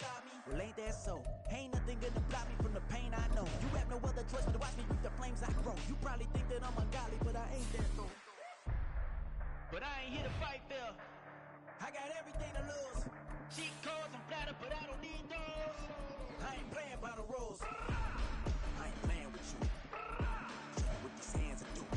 stop me. Well, ain't that so? Ain't nothing gonna block me from the pain I know. You have no other choice but to watch me reap the flames I grow. You probably think that I'm ungodly, but I ain't that though. But I ain't here to fight there. I got everything to lose. Cheat codes and flatter, but I don't need those. I ain't playing by the rules. I ain't playing with you. Show you what these hands are doing.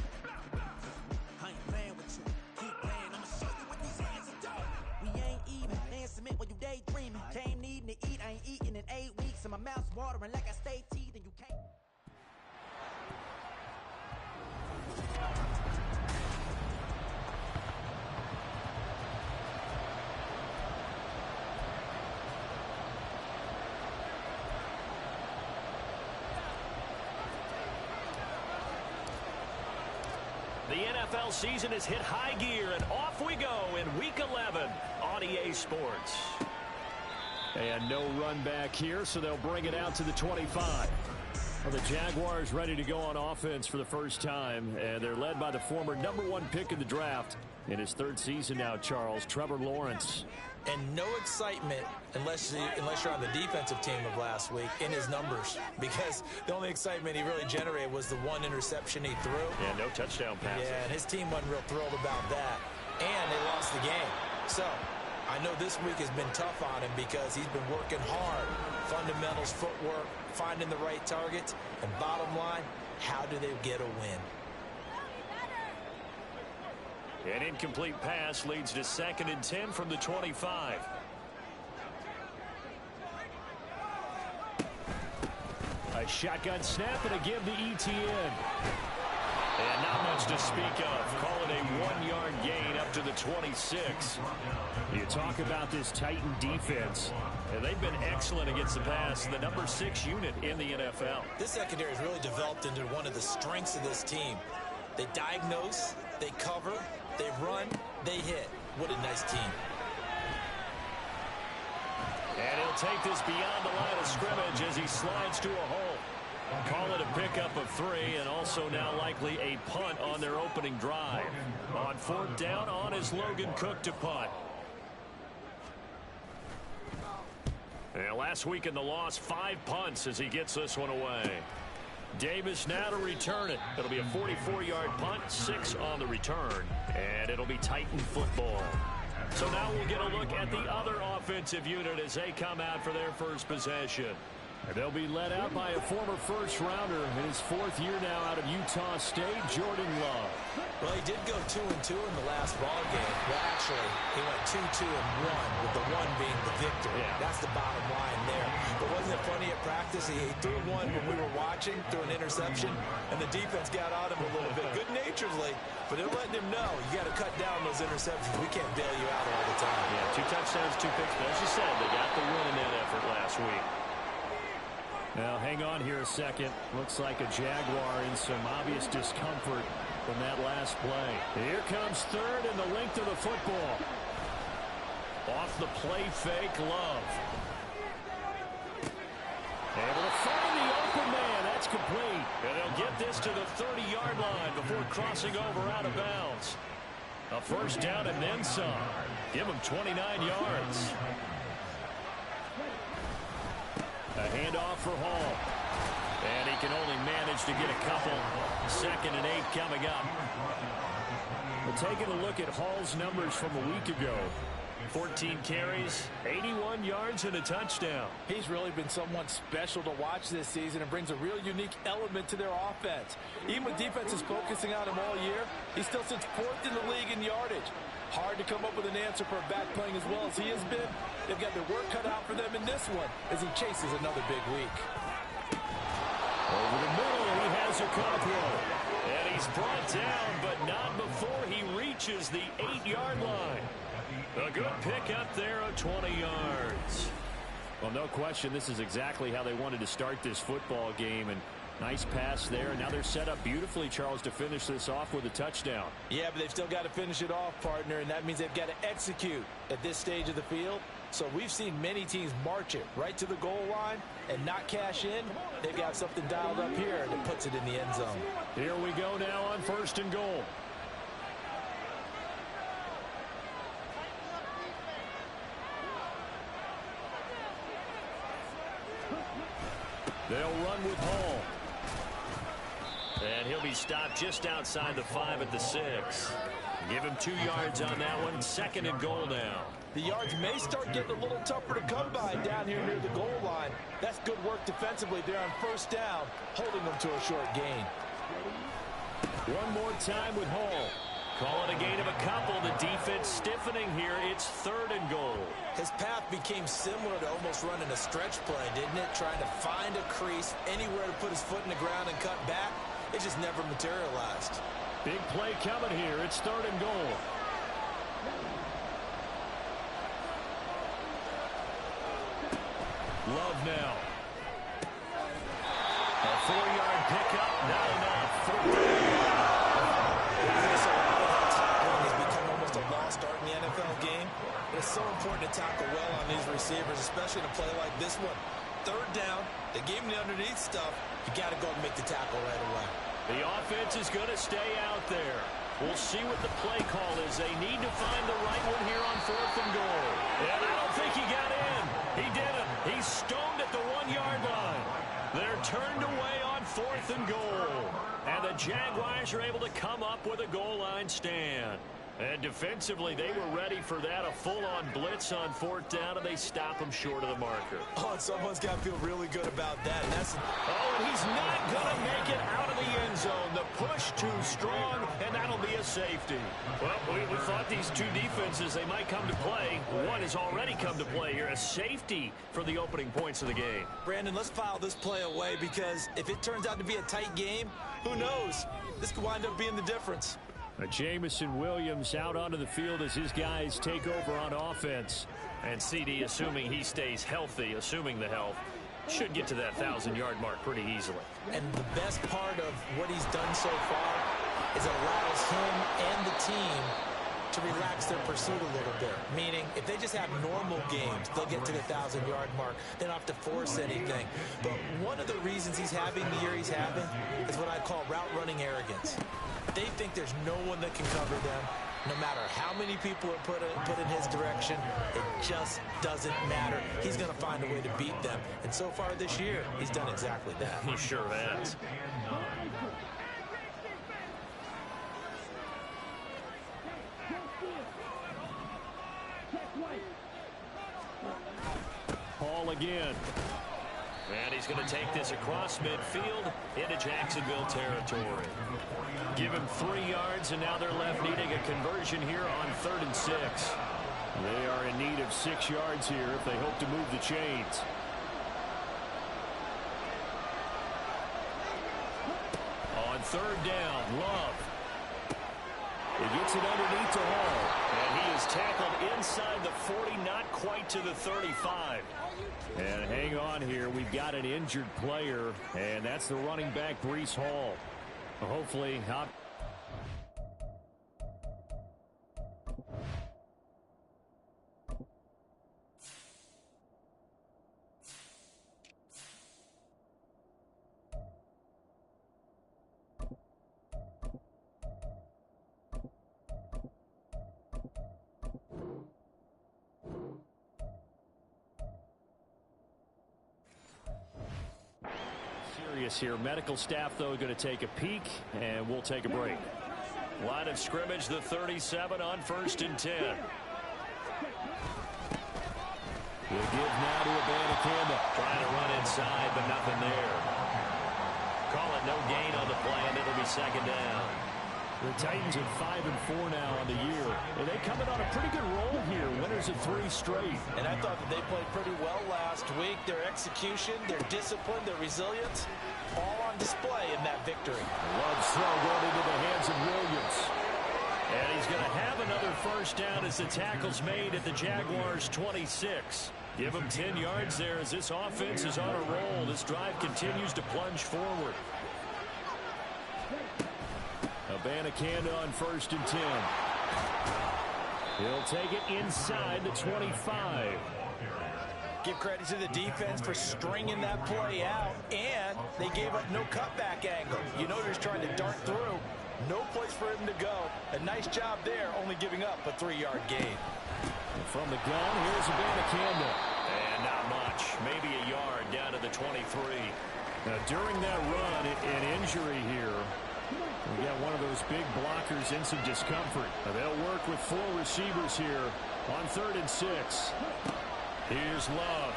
I ain't playing with you. Keep playing, I'ma show you what these hands are doing. We ain't even. They ain't submit when you daydreaming. Came needing to eat, I ain't eating in 8 weeks. And my mouth's watering like I stay teeth and you can't. The NFL season has hit high gear, and off we go in Week 11 on EA Sports. And no run back here, so they'll bring it out to the 25. Well, the Jaguars ready to go on offense for the first time, and they're led by the former #1 pick in the draft in his 3rd season now, Charles, Trevor Lawrence. And no excitement unless you're on the defensive team of last week in his numbers, because the only excitement he really generated was the 1 interception he threw. Yeah, no touchdown passes. Yeah, and his team wasn't real thrilled about that. And they lost the game. So I know this week has been tough on him because he's been working hard. Fundamentals, footwork, finding the right targets. And bottom line, how do they get a win? An incomplete pass leads to 2nd and 10 from the 25. A shotgun snap and a give to ETN. And not much to speak of. Call it a 1-yard gain up to the 26. You talk about this Titan defense. And they've been excellent against the pass. The #6 unit in the NFL. This secondary has really developed into one of the strengths of this team. They diagnose, they cover, they run, they hit. What a nice team. And he'll take this beyond the line of scrimmage as he slides to a hole. Call it a pickup of 3, and also now likely a punt on their opening drive. On 4th down, on is Logan Cook to punt. And last week in the loss, 5 punts as he gets this one away. Davis now to return it. It'll be a 44-yard punt, 6 on the return, and it'll be Titan football. So now we'll get a look at the other offensive unit as they come out for their first possession. And they'll be led out by a former first-rounder in his 4th year now out of Utah State, Jordan Love. Well, he did go 2-2 in the last ball game. Well, actually, he went 2-2-1, with the 1 being the victory. Yeah. That's the bottom line there. But wasn't it funny at practice? He threw 1 when we were watching, threw an interception, and the defense got on him a little bit, good-naturedly. But they're letting him know, you got to cut down those interceptions. We can't bail you out all the time. Yeah, 2 touchdowns, 2 picks. But as you said, they got the win in that effort last week. Now, hang on here a second. Looks like a Jaguar in some obvious discomfort from that last play. Here comes 3rd and the length of the football. Off the play fake, Love. Able to find the open man. That's complete. And they'll get this to the 30-yard line before crossing over out of bounds. A 1st down and then some. Give them 29 yards. A handoff for Hall. And he can only manage to get a couple. 2nd and 8 coming up. We're taking a look at Hall's numbers from a week ago. 14 carries, 81 yards, and a touchdown. He's really been someone special to watch this season and brings a real unique element to their offense. Even with defenses focusing on him all year, he still sits 4th in the league in yardage. Hard to come up with an answer for a back playing as well as he has been. They've got their work cut out for them in this one as he chases another big week. Over the middle, he has a couple. And he's brought down, but not before he reaches the 8-yard line. A good pick up there at 20 yards. Well, no question, this is exactly how they wanted to start this football game. And nice pass there. Now they're set up beautifully, Charles, to finish this off with a touchdown. Yeah, but they've still got to finish it off, partner, and that means they've got to execute at this stage of the field. So we've seen many teams march it right to the goal line and not cash in. They've got something dialed up here that puts it in the end zone. Here we go now on 1st and goal. They'll run with Hall. And he'll be stopped just outside the 5 at the 6. Give him 2 yards on that one. 2nd and goal now. The yards may start getting a little tougher to come by down here near the goal line. That's good work defensively there on 1st down, holding them to a short gain. One more time with Hall. Call it a gain of a couple. The defense stiffening here. It's 3rd and goal. His path became similar to almost running a stretch play, didn't it? Trying to find a crease, anywhere to put his foot in the ground and cut back. It just never materialized. Big play coming here. It's 3rd and goal. Love now. A 4-yard pickup. Not enough. 4th down. Has become almost a lost art in the NFL game. It's so important to tackle well on these receivers, especially in a play like this one. 3rd down, they gave him the underneath stuff. You got to go and make the tackle right away. The offense is going to stay out there. We'll see what the play call is. They need to find the right one here on 4th and goal. And I don't think he got in. He didn't. He's stoned at the 1-yard line. They're turned away on 4th and goal. And the Jaguars are able to come up with a goal line stand. And defensively, they were ready for that, a full-on blitz on 4th down, and they stop him short of the marker. Oh, and someone's got to feel really good about that. And and he's not going to make it out of the end zone. The push too strong, and that'll be a safety. Well, we thought these two defenses, they might come to play. One has already come to play here, a safety for the opening points of the game. Brandon, let's file this play away because if it turns out to be a tight game, who knows? This could wind up being the difference. Jamison Williams out onto the field as his guys take over on offense. And CD, assuming he stays healthy, assuming the health, should get to that 1,000-yard mark pretty easily. And the best part of what he's done so far is it allows him and the team to relax their pursuit a little bit. Meaning, if they just have normal games, they'll get to the 1,000-yard mark. They don't have to force anything. But one of the reasons he's having the year he's having is what I call route running arrogance. They think there's no one that can cover them. No matter how many people are put in his direction, it just doesn't matter. He's going to find a way to beat them. And so far this year, he's done exactly that. He sure has. Hall again. And he's going to take this across midfield into Jacksonville territory. Give him 3 yards, and now they're left needing a conversion here on 3rd and 6. They are in need of 6 yards here if they hope to move the chains. On 3rd down, Love. He gets it underneath to Hall. And he is tackled inside the 40, not quite to the 35. And hang on here. We've got an injured player, and that's the running back, Breece Hall. Hopefully, here. Medical staff, though, going to take a peek, and we'll take a break. Line of scrimmage, the 37 on 1st and 10. We'll give now to Abanikanda. Trying to run inside, but nothing there. Call it no gain on the play, and it'll be 2nd down. The Titans are 5-4 now on the year. And they coming on a pretty good roll here. Winners of 3 straight. And I thought that they played pretty well last week. Their execution, their discipline, their resilience, all on display in that victory. Love's throw going into the hands of Williams. And he's going to have another 1st down as the tackle's made at the Jaguars' 26. Give him 10 yards there as this offense is on a roll. This drive continues to plunge forward. Abanikanda on 1st and 10. He'll take it inside the 25. Give credit to the defense for stringing that play out, and they gave up no cutback angle. You know they're trying to dart through. No place for him to go. A nice job there, only giving up a 3-yard gain. And from the gun, here's Abanikanda. And not much. Maybe a yard down to the 23. During that run, an injury here. We got one of those big blockers in some discomfort. They'll work with 4 receivers here on 3rd and 6. Here's Love.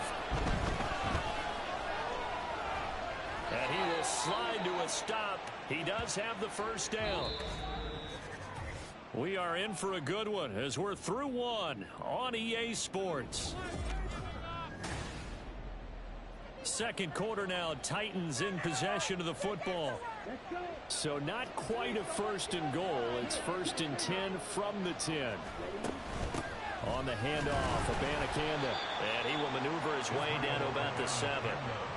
And he will slide to a stop. He does have the first down. We are in for a good one as we're through one on EA Sports. Second quarter now, Titans in possession of the football. So not quite a 1st and goal. It's 1st and 10 from the 10. On the handoff, Abanikanda. And he will maneuver his way down to about the 7.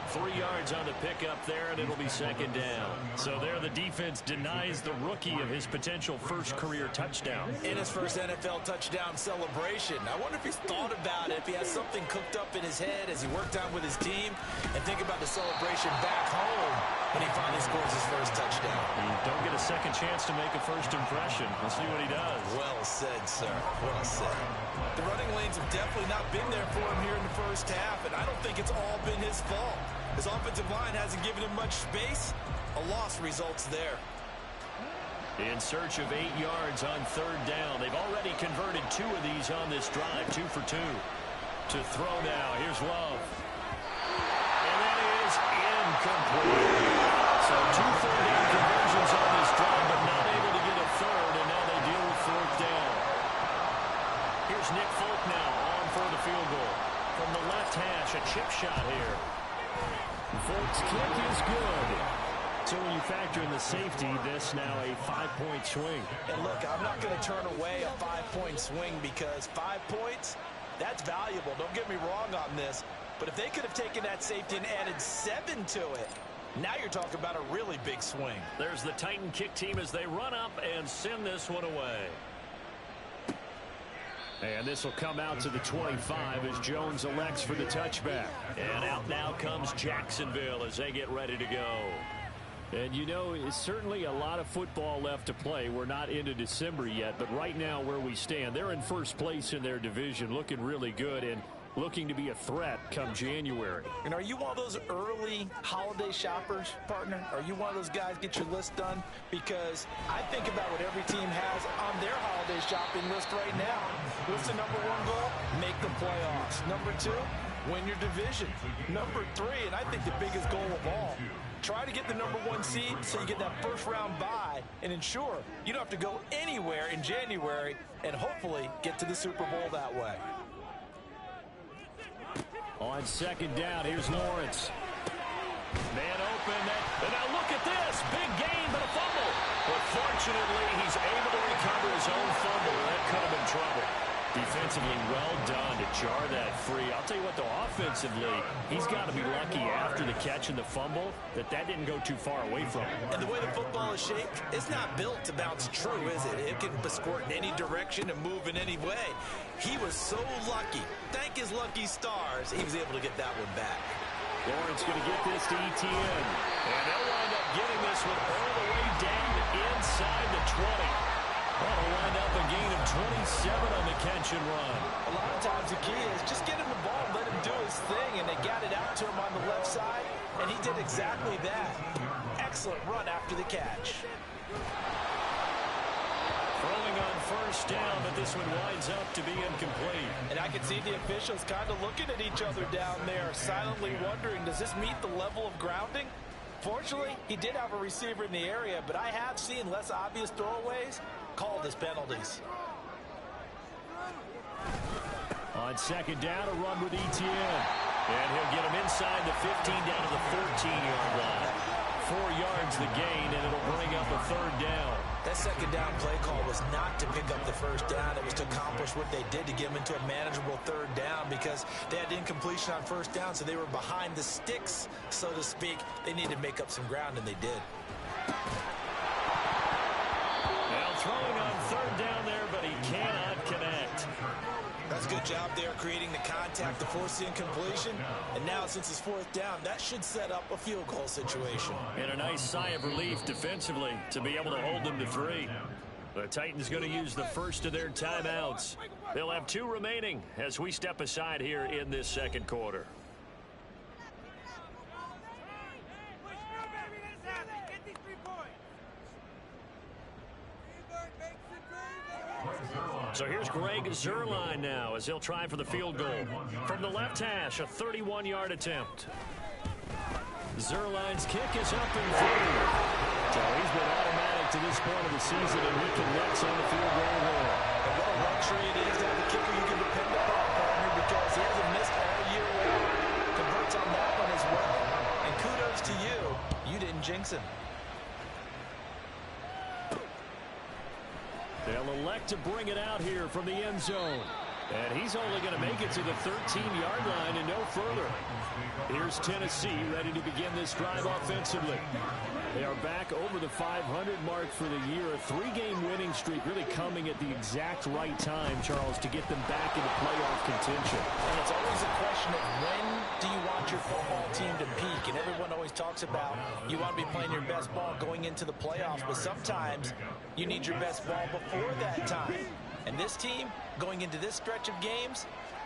3 yards on the pickup there, and it'll be 2nd down. So there the defense denies the rookie of his potential first career touchdown. In his first NFL touchdown celebration. I wonder if he's thought about it, if he has something cooked up in his head as he worked out with his team, and think about the celebration back home when he finally scores his first touchdown. You don't get a second chance to make a first impression. We'll see what he does. Well said, sir. Well said. The running lanes have definitely not been there for him here in the first half, and I don't think it's all been his fault. His offensive line hasn't given him much space. A loss results there. In search of 8 yards on 3rd down. They've already converted 2 of these on this drive, 2 for 2. To throw now, here's Love. And that is incomplete. So 2 third down conversions on this drive, but not able to get a 3rd, and now they deal with 4th down. Here's Nick Folk now on for the field goal. From the left hash, a chip shot here. Folk's kick is good. So when you factor in the safety, this now a 5-point swing. And look, I'm not going to turn away a 5-point swing because 5 points, that's valuable. Don't get me wrong on this. But if they could have taken that safety and added 7 to it, now you're talking about a really big swing. There's the Titan kick team as they run up and send this one away. And this will come out to the 25 as Jones elects for the touchback. And out now comes Jacksonville as they get ready to go. And you know, it's certainly a lot of football left to play. We're not into December yet, but right now where we stand, they're in first place in their division, looking really good and looking to be a threat come January. And are you one of those early holiday shoppers, partner? Are you one of those guys get your list done? Because I think about what every team has on their holiday shopping list right now. What's the number 1 goal? Make the playoffs. Number 2, win your division. Number 3, and I think the biggest goal of all, try to get the number 1 seed so you get that first round bye and ensure you don't have to go anywhere in January and hopefully get to the Super Bowl that way. On 2nd down, here's Lawrence. Man open. And now look at this. Big gain, but a fumble. But fortunately, he's able to recover his own fumble. That could have been trouble. Defensively, well done to jar that free. I'll tell you what, though, offensively, he's got to be lucky after the catch and the fumble that didn't go too far away from him. And the way the football is shaped, it's not built to bounce true, is it? It can squirt in any direction and move in any way. He was so lucky. Thank his lucky stars, he was able to get that one back. Lawrence going to get this to Etienne. And they'll wind up getting this one all the way down inside the 20. That'll wind up a gain of 27 on the catch and run. A lot of times the key is just get him the ball, let him do his thing, and they got it out to him on the left side, and he did exactly that. Excellent run after the catch. Throwing on first down, but this one winds up to be incomplete. And I can see the officials kind of looking at each other down there, silently wondering, does this meet the level of grounding? Fortunately, he did have a receiver in the area, but I have seen less obvious throwaways called as penalties. On 2nd down, a run with Etienne. And he'll get him inside the 15 down to the 14-yard line. 4 yards the gain, and it'll bring up a 3rd down. That 2nd down play call was not to pick up the first down. It was to accomplish what they did to get them into a manageable 3rd down because they had incompletion on first down, so they were behind the sticks, so to speak. They needed to make up some ground, and they did. Now throwing on 3rd down there, but he cannot connect. That's a good job there creating the contact to force the incompletion. And now, since it's 4th down, that should set up a field goal situation. And a nice sigh of relief defensively to be able to hold them to 3. The Titans going to use the first of their timeouts. They'll have 2 remaining as we step aside here in this 2nd quarter. So here's Greg Zuerlein now as he'll try for the field goal. From the left hash, a 31-yard attempt. Zuerlein's kick is up and through. So he's been automatic to this point of the season, and he connects on the field goal hole. And what a luxury it is to have a kicker you can depend upon, partner, because he hasn't missed all year long. Converts on that one as well. And kudos to you. You didn't jinx him. They'll elect to bring it out here from the end zone. And he's only going to make it to the 13-yard line and no further. Here's Tennessee ready to begin this drive offensively. They are back over the 500 mark for the year. A 3-game winning streak really coming at the exact right time, Charles, to get them back into playoff contention. And it's always a question of when do you want your football team to peak? And everyone always talks about you want to be playing your best ball going into the playoffs, but sometimes you need your best ball before that time. And this team, going into this stretch of games,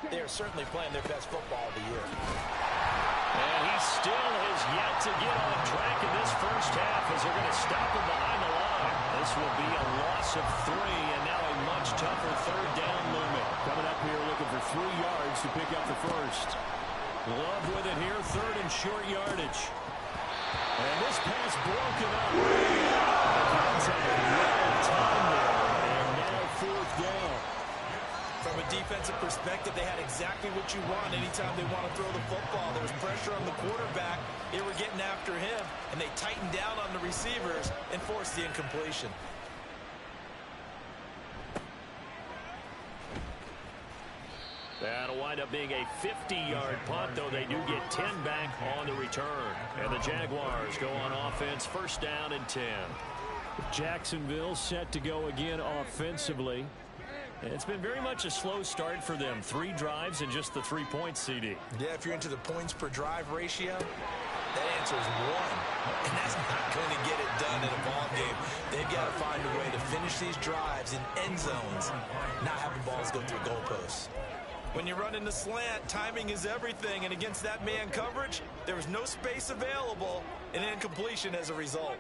they are certainly playing their best football of the year. And he still has yet to get on track in this first half as they're going to stop him behind the line. This will be a loss of 3, and now a much tougher third down movement. Coming up here looking for 3 yards to pick up the first. Love with it here, 3rd and short yardage. And this pass broken up. The contact well timed there, and now 4th down. From a defensive perspective, they had exactly what you want anytime they want to throw the football. There was pressure on the quarterback. They were getting after him, and they tightened down on the receivers and forced the incompletion. That'll wind up being a 50-yard punt, though they do get 10 back on the return. And the Jaguars go on offense, 1st down and 10. Jacksonville set to go again offensively. It's been very much a slow start for them. 3 drives and just the 3 points, CD. Yeah, if you're into the points per drive ratio, that answer is 1. And that's not going to get it done in a ball game. They've got to find a way to finish these drives in end zones, not having balls go through goalposts. When you run in the slant, timing is everything. And against that man coverage, there was no space available, and incompletion as a result.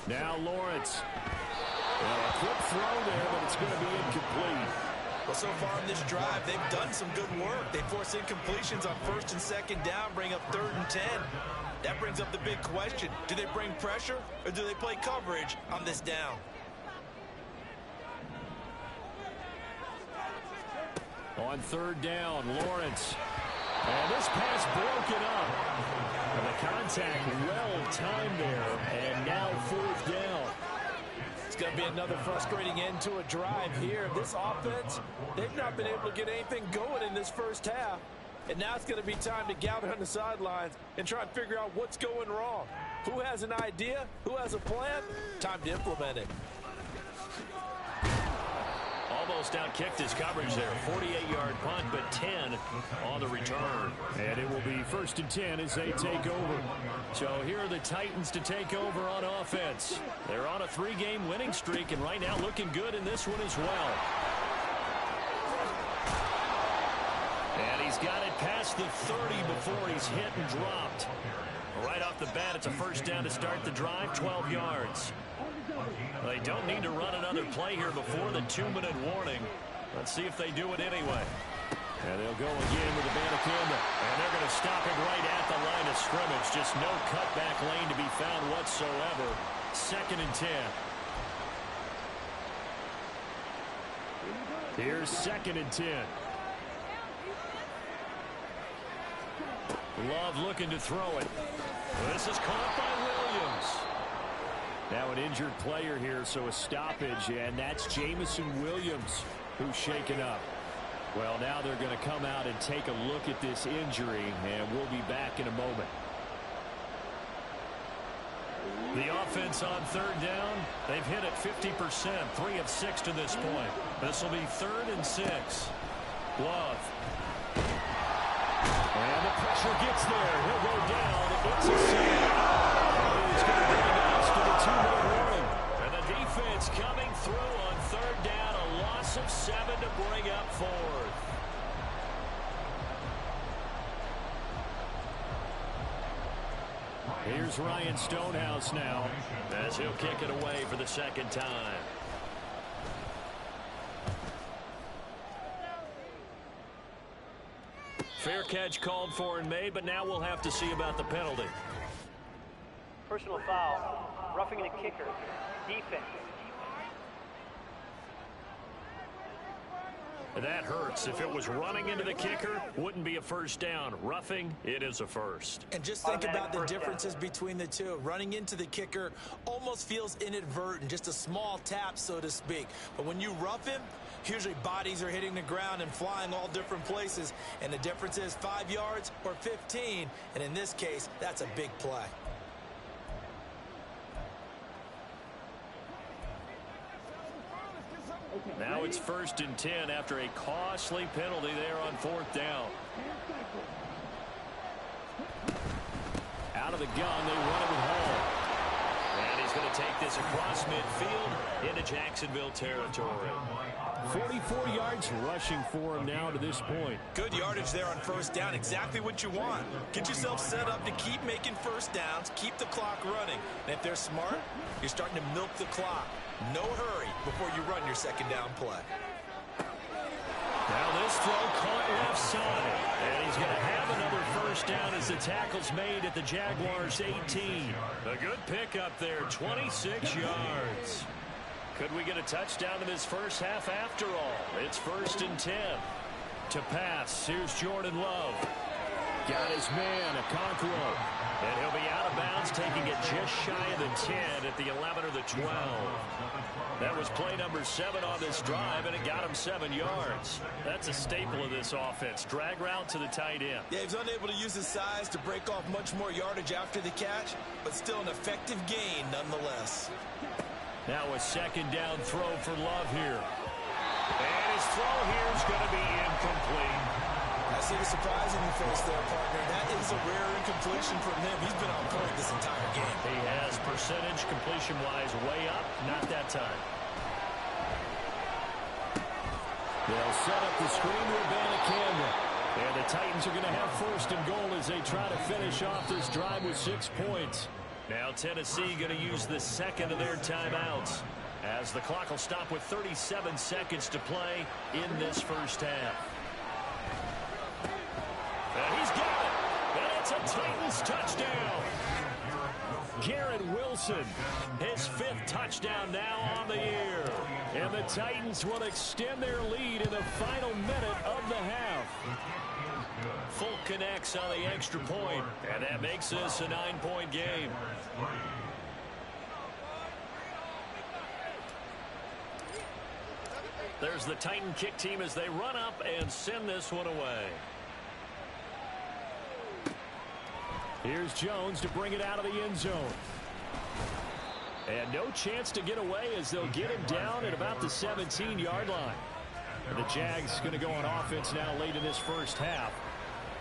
Now Lawrence. A quick throw there, but it's going to be incomplete. Well, so far in this drive, they've done some good work. They force incompletions on 1st and 2nd down, bring up 3rd and 10. That brings up the big question. Do they bring pressure, or do they play coverage on this down? On 3rd down, Lawrence. And this pass broken up. And the contact well timed there, and now 4th down. It's going to be another frustrating end to a drive here. This offense, they've not been able to get anything going in this first half. And now it's going to be time to gather on the sidelines and try and figure out what's going wrong. Who has an idea? Who has a plan? Time to implement it. Almost outkicked his coverage there. 48-yard punt, but 10 on the return. And it will be 1st and 10 as they take over. So here are the Titans to take over on offense. They're on a 3-game winning streak, and right now looking good in this one as well. And he's got it past the 30 before he's hit and dropped. Right off the bat, it's a 1st down to start the drive, 12 yards. They don't need to run another play here before the 2-minute warning. Let's see if they do it anyway. And they'll go again with the Banacamera. And they're going to stop him right at the line of scrimmage. Just no cutback lane to be found whatsoever. 2nd and 10. Here's 2nd and 10. Love looking to throw it. This is caught by Williams. Now an injured player here, so a stoppage, and that's Jameson Williams who's shaken up. Well, now they're going to come out and take a look at this injury, and we'll be back in a moment. The offense on 3rd down, they've hit it 50%, 3 of 6 to this point. This will be 3rd and 6. Love. And the pressure gets there. He'll go down. It's a sack. He's going to bring us to the 2-minute warning. And the defense coming through on 3rd down. A loss of 7 to bring up 4th. Here's Ryan Stonehouse now as he'll kick it away for the 2nd time. Fair catch called for and made, but now we'll have to see about the penalty. Personal foul. Roughing the kicker. Defense. That hurts. If it was running into the kicker, wouldn't be a first down. Roughing, it is a first. And just think about the differences between the two. Running into the kicker almost feels inadvertent, just a small tap, so to speak. But when you rough him, usually bodies are hitting the ground and flying all different places. And the difference is 5 yards or 15. And in this case, that's a big play. Now it's 1st and 10 after a costly penalty there on 4th down. Out of the gun, they run it with Hall. And he's going to take this across midfield into Jacksonville territory. 44 yards rushing for him now to this point. Good yardage there on 1st down. Exactly what you want. Get yourself set up to keep making 1st downs, keep the clock running. And if they're smart, you're starting to milk the clock. No hurry before you run your 2nd down play. Now this throw caught left side. And he's going to have another 1st down as the tackle's made at the Jaguars' 18. A good pickup there, 26 yards. Could we get a touchdown in this first half after all? It's 1st and 10. To pass, here's Jordan Love. Got his man, Okonkwo. And he'll be out of bounds, taking it just shy of the 10 at the 11 or the 12. That was play number 7 on this drive, and it got him 7 yards. That's a staple of this offense. Drag route to the tight end. Yeah, he's unable to use his size to break off much more yardage after the catch, but still an effective gain nonetheless. Now a 2nd down throw for Love here. And his throw here is going to be incomplete. I see the surprise in your face there, partner. That is a rare incompletion from him. He's been on point this entire game. He has percentage completion-wise way up. Not that time. They'll set up the screen to Abanikanda. And the Titans are going to have 1st and goal as they try to finish off this drive with 6 points. Now Tennessee going to use the 2nd of their timeouts as the clock will stop with 37 seconds to play in this first half. And he's got it. And it's a Titans touchdown. Garrett Wilson, his 5th touchdown now on the year. And the Titans will extend their lead in the final minute of the half. Fulk connects on the extra point, and that makes this a 9-point game. There's the Titan kick team as they run up and send this one away. Here's Jones to bring it out of the end zone. And no chance to get away as they'll get him down at about the 17-yard line. And the Jags going to go on offense now late in this first half.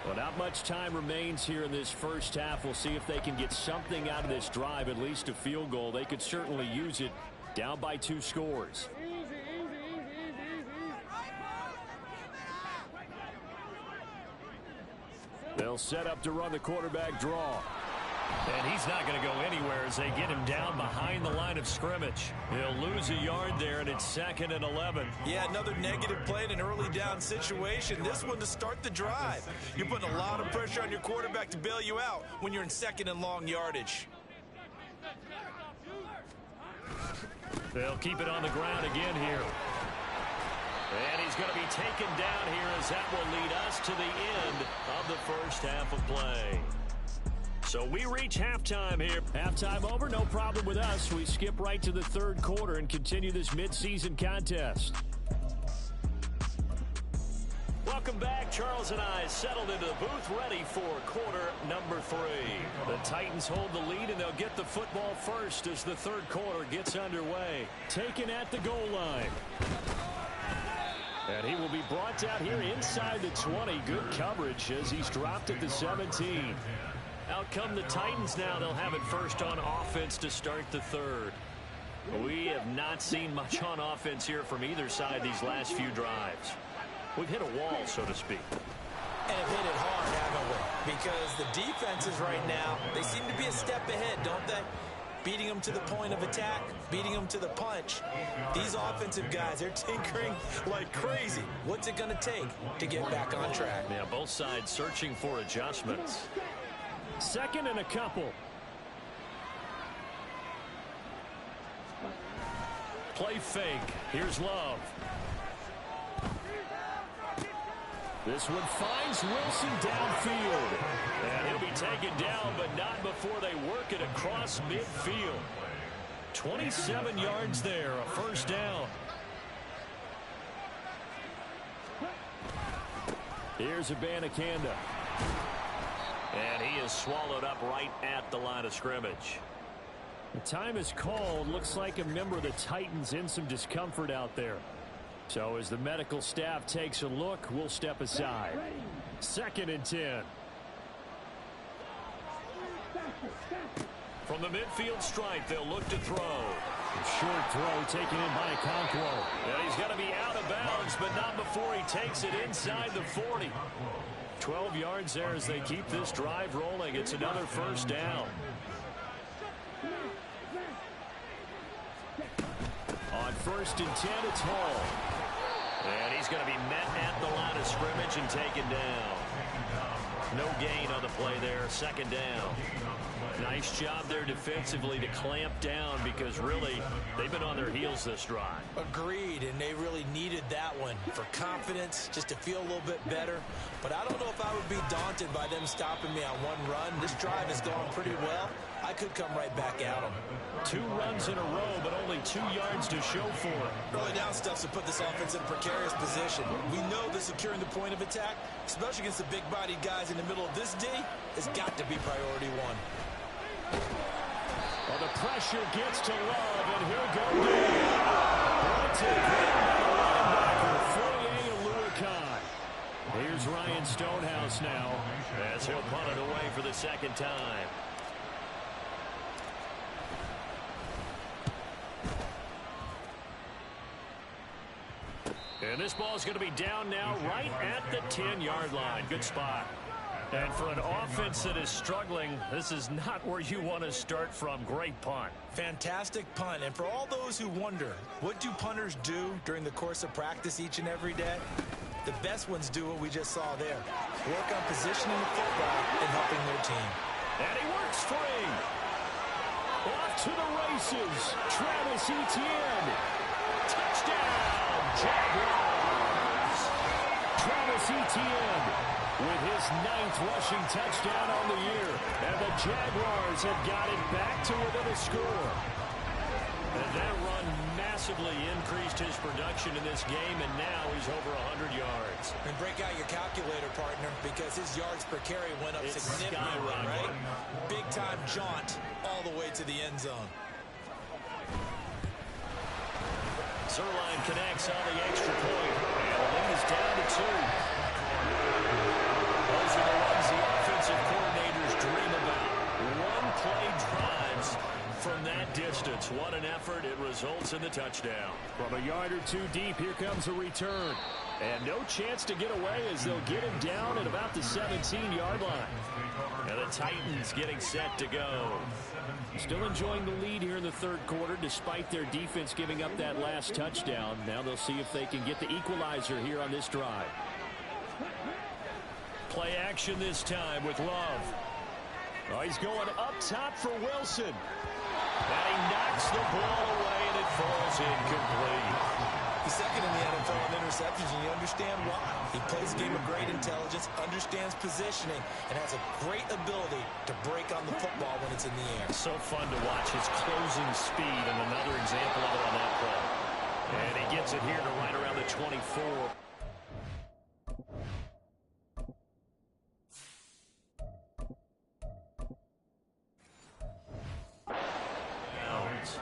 Well, not much time remains here in this first half. We'll see if they can get something out of this drive, at least a field goal. They could certainly use it down by 2 scores. They'll set up to run the quarterback draw. And he's not going to go anywhere as they get him down behind the line of scrimmage. He'll lose a yard there, and it's 2nd and 11. Yeah, another negative play in an early down situation. This one to start the drive. You're putting a lot of pressure on your quarterback to bail you out when you're in 2nd and long yardage. They'll keep it on the ground again here. And he's going to be taken down here as that will lead us to the end of the first half of play. So we reach halftime here. Halftime over, no problem with us. We skip right to the 3rd quarter and continue this midseason contest. Welcome back. Charles and I settled into the booth ready for quarter number 3. The Titans hold the lead, and they'll get the football first as the 3rd quarter gets underway. Taken at the goal line. And he will be brought out here inside the 20. Good coverage as he's dropped at the 17. Out come the Titans now. They'll have it first on offense to start the 3rd. We have not seen much on offense here from either side these last few drives. We've hit a wall, so to speak. And have hit it hard, haven't we? Because the defenses right now, they seem to be a step ahead, don't they? beating them to the point of attack, beating them to the punch. These offensive guys, they're tinkering like crazy. What's it going to take to get back on track? Yeah, both sides searching for adjustments. Second and a couple. Play fake. Here's Love. This one finds Wilson downfield. And he'll be taken down, but not before they work it across midfield. 27 yards there, a first down. Here's Abanikanda. And he is swallowed up right at the line of scrimmage. The time is called. Looks like a member of the Titans in some discomfort out there. So as the medical staff takes a look, we'll step aside. Second and 10. From the midfield stripe, they'll look to throw. Short throw taken in by Okonkwo. And he's got to be out of bounds, but not before he takes it inside the 40. 12 yards there as they keep this drive rolling. It's another first down. On first and 10, it's Hall. And he's going to be met at the line of scrimmage and taken down. No gain on the play there. Second down. Nice job there defensively to clamp down because really they've been on their heels this drive. Agreed, and they really needed that one for confidence, just to feel a little bit better. But I don't know if I would be daunted by them stopping me on one run. This drive has gone pretty well. I could come right back at them. 2 runs in a row, but only 2 yards to show for it. Early down stuff to put this offense in a precarious position. We know that securing the point of attack, especially against the big-bodied guys in the middle of this D, has got to be priority one. Well, the pressure gets to Love, and he'll go down. Linebacker, Foye Oluokun. Here's Ryan Stonehouse now, as he'll punt it away for the second time. And this ball is going to be down now right at the 10-yard line. Good spot. And for an offense that is struggling, this is not where you want to start from. Great punt. Fantastic punt. And for all those who wonder, what do punters do during the course of practice each and every day? The best ones do what we just saw there. Work on positioning the football and helping their team. And he works free. Off to the races. Travis Etienne. Touchdown, Jaguars. Travis Etienne with his 9th rushing touchdown on the year. And the Jaguars have got it back to within a score. And that run massively increased his production in this game, and now he's over 100 yards. And break out your calculator, partner, because his yards per carry went up significantly, right? Big-time jaunt all the way to the end zone. Zuerlein connects on the extra point, and the lead is down to 2. Those are the ones the offensive coordinators dream about. One-play drives from that distance. What an effort. It results in the touchdown. From a yard or 2 deep, here comes a return. And no chance to get away as they'll get him down at about the 17-yard line. And the Titans getting set to go. Still enjoying the lead here in the third quarter despite their defense giving up that last touchdown. Now they'll see if they can get the equalizer here on this drive. Play action this time with Love. Oh, he's going up top for Wilson. And he knocks the ball away, and it falls incomplete. He's second in the NFL in interceptions, and you understand why. He plays a game of great intelligence, understands positioning, and has a great ability to break on the football when it's in the air. So fun to watch his closing speed, and another example of it on that play. And he gets it here to right around the 24. Downs.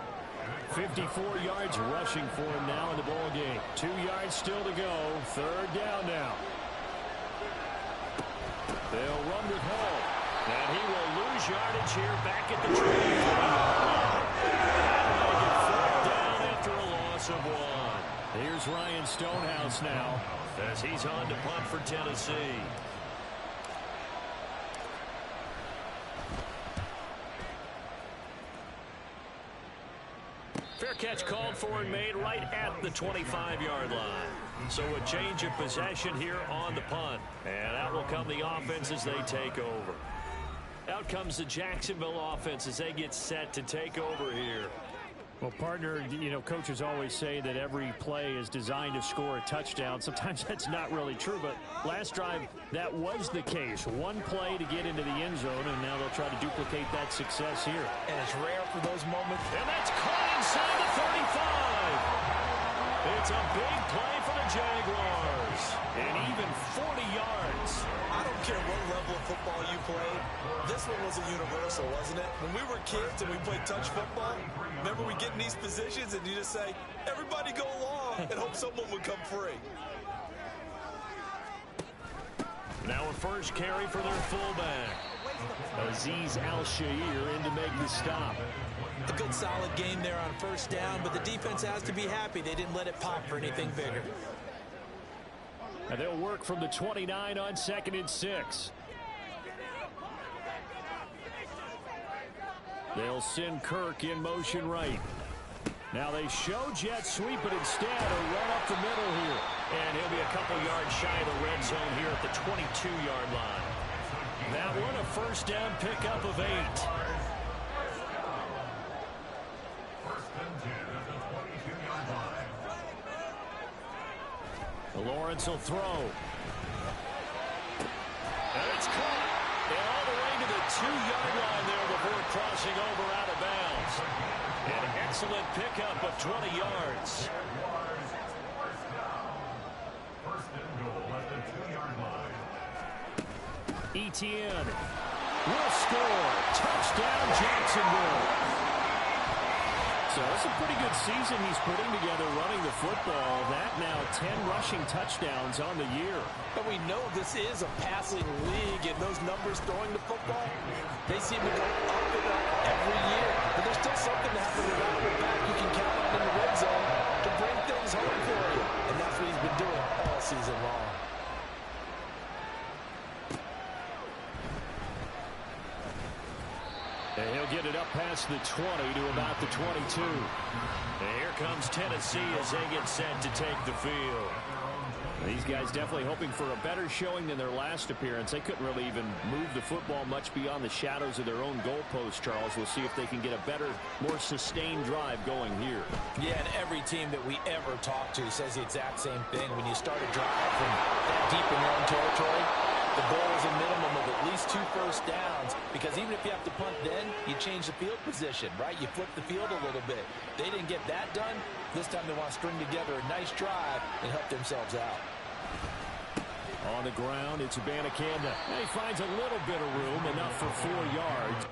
54 yards rushing for him now in the ball game. 2 yards still to go. Third down now. They'll run with Hall. And he will lose yardage here back at the 20. Down after a loss of 1. Here's Ryan Stonehouse now as he's on to punt for Tennessee. catch called for and made right at the 25-yard line. So a change of possession here on the punt. And out will come the offense as they take over. Out comes the Jacksonville offense as they get set to take over here. Well, partner, you know, coaches always say that every play is designed to score a touchdown. Sometimes that's not really true, but last drive, that was the case. One play to get into the end zone, and now they'll try to duplicate that success here. And it's rare for those moments. And that's caught inside the 35. It's a big play for the Jaguars. And even 40 yards. I don't care what level of football you played. This one was a universal, wasn't it? When we were kids and we played touch football, remember we get in these positions and you just say, everybody go along, and hope someone would come free. Now a first carry for their fullback. Azeez Al-Shaair in to make the stop. A good solid game there on first down, but the defense has to be happy they didn't let it pop for anything bigger. And they'll work from the 29 on 2nd and 6. They'll send Kirk in motion right. Now they show jet sweep, but instead a run up the middle here. And he'll be a couple yards shy of the red zone here at the 22-yard line. That one a first down pickup of 8. Lawrence will throw. And it's caught. And all the way to the 2-yard line there before crossing over out of bounds. An excellent pickup of 20 yards. Etienne will score. Touchdown, Jacksonville. So it's a pretty good season he's putting together running the football. That now 10 rushing touchdowns on the year. But we know this is a passing league, and those numbers throwing the football, they seem to go up and up every year. But there's still something to happen around the back you can count on in the red zone to bring things home for you. And that's what he's been doing all season long. And he'll get it up past the 20 to about the 22. And here comes Tennessee as they get set to take the field. These guys definitely hoping for a better showing than their last appearance. They couldn't really even move the football much beyond the shadows of their own goalpost, Charles. We'll see if they can get a better, more sustained drive going here. Yeah, and every team that we ever talk to says the exact same thing. When you start a drive from that deep in your own territory, the goal is a minimum of at least 2 first downs, because even if you have to punt then, you change the field position, right? You flip the field a little bit. They didn't get that done. This time they want to string together a nice drive and help themselves out. On the ground, it's Abanikanda. He finds a little bit of room, enough for 4 yards.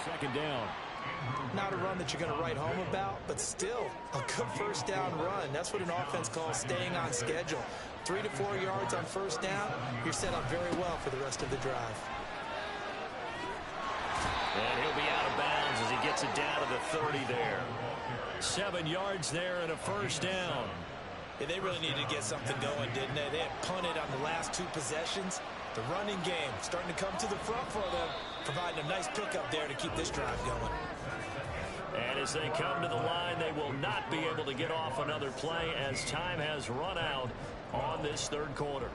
Second down. Not a run that you're going to write home about, but still a good first down run. That's what an offense calls staying on schedule. 3 to 4 yards on first down, you're set up very well for the rest of the drive. And he'll be out of bounds as he gets it down to the 30 there. 7 yards there and a first down. Yeah, they really needed to get something going, didn't they? They had punted on the last 2 possessions. The running game starting to come to the front for them, providing a nice pickup there to keep this drive going. And as they come to the line, they will not be able to get off another play as time has run out on this third quarter.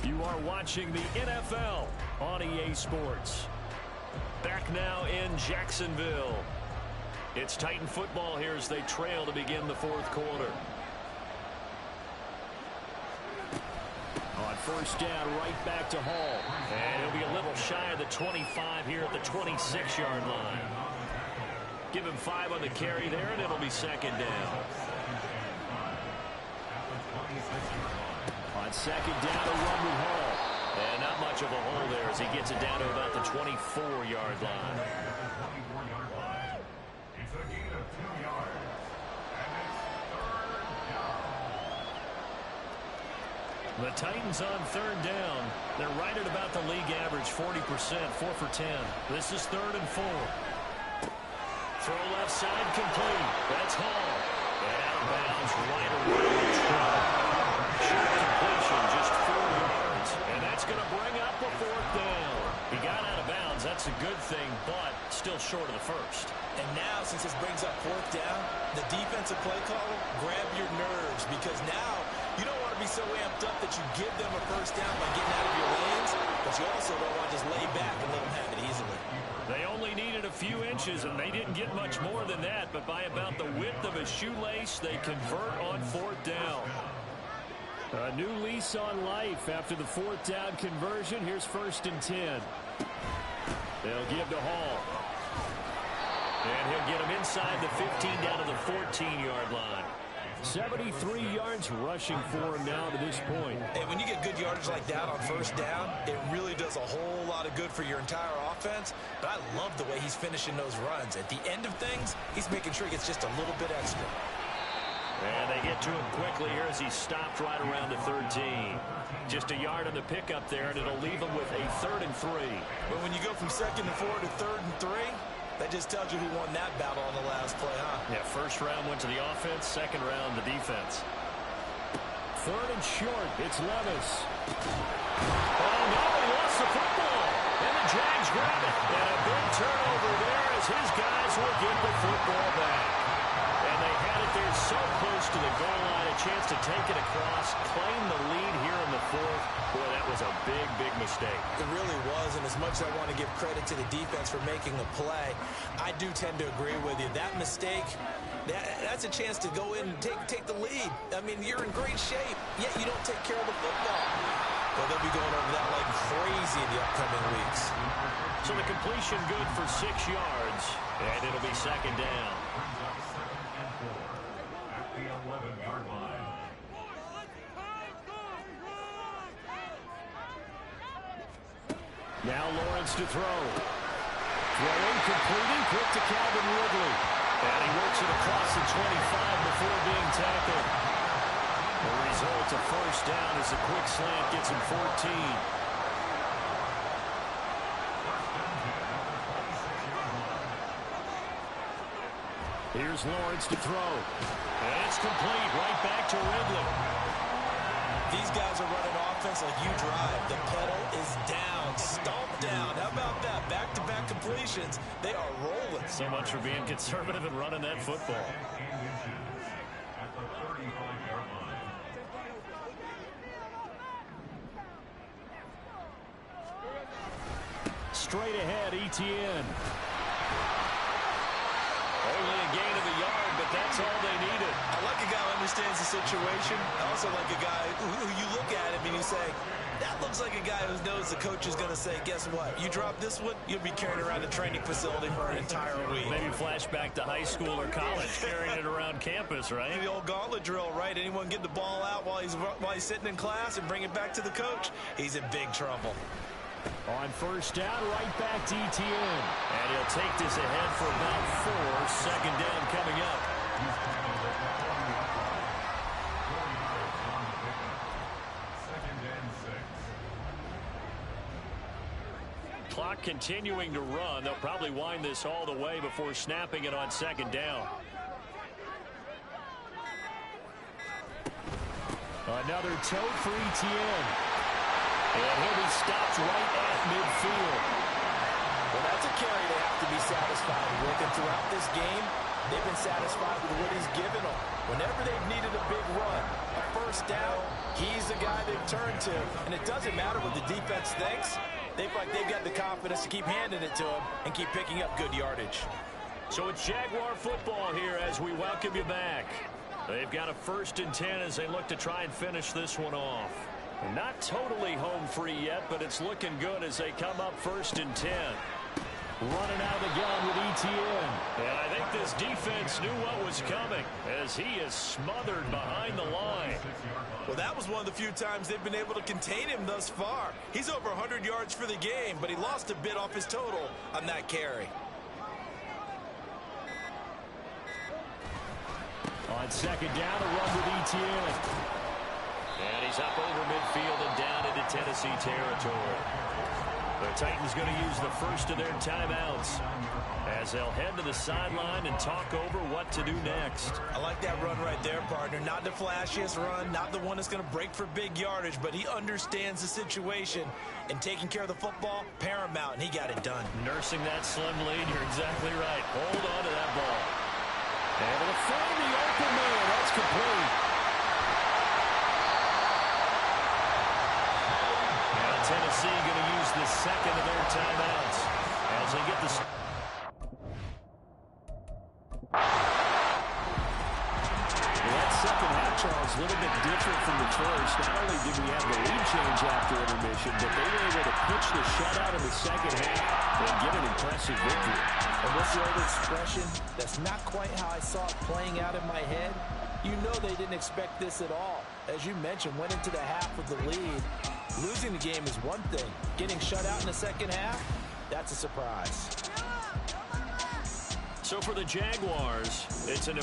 You are watching the NFL on EA Sports. Back now in Jacksonville. It's Titan football here as they trail to begin the fourth quarter. On first down, right back to Hall. And he'll be a little shy of the 25 here at the 26-yard line. Give him 5 on the carry there, and it'll be second down. On second down, a run with Hall. And not much of a hole there as he gets it down to about the 24-yard line. The Titans on third down. They're right at about the league average, 40%, 4 for 10. This is 3rd and 4. Throw left side complete. That's Hall. And out of bounds right around the 12. Short completion, just 4 yards. And that's going to bring up a 4th down. He got out of bounds. That's a good thing, but still short of the first. And now, since this brings up 4th down, the defensive play caller, grab your nerves, because now you don't want to be so amped up that you give them a 1st down by getting out of your lanes, but you also don't want to just lay back and let them have it easily. They only needed a few inches, and they didn't get much more than that, but by about the width of a shoelace, they convert on 4th down. A new lease on life after the 4th down conversion. Here's 1st and 10. They'll give to Hall. And he'll get him inside the 15 down to the 14-yard line. 73 yards rushing for him now to this point. And when you get good yardage like that on 1st down, it really does a whole lot of good for your entire offense. But I love the way he's finishing those runs. At the end of things, he's making sure he gets just a little bit extra. And they get to him quickly here as he stopped right around the 13. Just a yard on the pickup there, and it'll leave him with a 3rd and 3. But when you go from 2nd and 4 to 3rd and 3, that just tells you who won that battle on the last play, huh? Yeah, 1st round went to the offense, 2nd round the defense. 3rd and short, it's Levis. Oh, no, he lost the football. And the Jags grab it. And a big turnover there as his guys will get the football back. And they had it there so close to the goal line, a chance to take it across, claim the lead here in the 4th. Boy, that was a big, big mistake. It really was, and as much as I want to give credit to the defense for making the play, I do tend to agree with you. That mistake, that's a chance to go in and take the lead. I mean, you're in great shape, yet you don't take care of the football. Well, they'll be going over that like crazy in the upcoming weeks. So the completion good for 6 yards, and it'll be 2nd down. Now Lawrence to throw. Throwing, completing, quick to Calvin Ridley. And he works it across the 25 before being tackled. The result, a 1st down as the quick slant gets him 14. Here's Lawrence to throw. And it's complete, right back to Ridley. These guys are running offense like you drive. The pedal is down, stomped down. How about that? Back-to-back completions. They are rolling. So much for being conservative and running that football. Straight ahead, Etienne. Only a gain of a yard, but that's all they needed. I like a guy who understands the situation. I also like a guy who you look at him and you say, that looks like a guy who knows the coach is going to say, guess what? You drop this one, you'll be carrying around a training facility for an entire week. Maybe flashback to high school or college, carrying it around campus, right? The old gauntlet drill, right? Anyone get the ball out while he's sitting in class and bring it back to the coach? He's in big trouble. On 1st down, right back to Etienne. And he'll take this ahead for about 4. 2nd down coming up. Clock continuing to run. They'll probably wind this all the way before snapping it on 2nd down. Another tote for Etienne. And he'll be stopped right at midfield. Well, that's a carry they have to be satisfied with. And throughout this game, they've been satisfied with what he's given them. Whenever they've needed a big run, a 1st down, he's the guy they've turned to. And it doesn't matter what the defense thinks. They feel like they've got the confidence to keep handing it to him and keep picking up good yardage. So it's Jaguar football here as we welcome you back. They've got a 1st and 10 as they look to try and finish this one off. Not totally home free yet, but it's looking good as they come up 1st and 10. Running out of the gun with Etienne. And I think this defense knew what was coming as he is smothered behind the line. Well, that was one of the few times they've been able to contain him thus far. He's over 100 yards for the game, but he lost a bit off his total on that carry. On 2nd down, a run with Etienne. And he's up over midfield and down into Tennessee territory. The Titans going to use the first of their timeouts as they'll head to the sideline and talk over what to do next. I like that run right there, partner. Not the flashiest run, not the one that's going to break for big yardage, but he understands the situation, and taking care of the football, paramount, and he got it done. Nursing that slim lead, you're exactly right. Hold on to that ball. Able to find the open man. That's complete. Now Tennessee going to use the second of their timeouts as they get the... That second half, Charles, a little bit different from the first. Not only did we have the lead change after intermission, but they were able to pitch the shutout in the second half and get an impressive victory. And what's the old expression? That's not quite how I saw it playing out in my head. You know they didn't expect this at all. As you mentioned, went into the half with the lead. Losing the game is one thing. Getting shut out in the second half, that's a surprise. So for the Jaguars, it's an...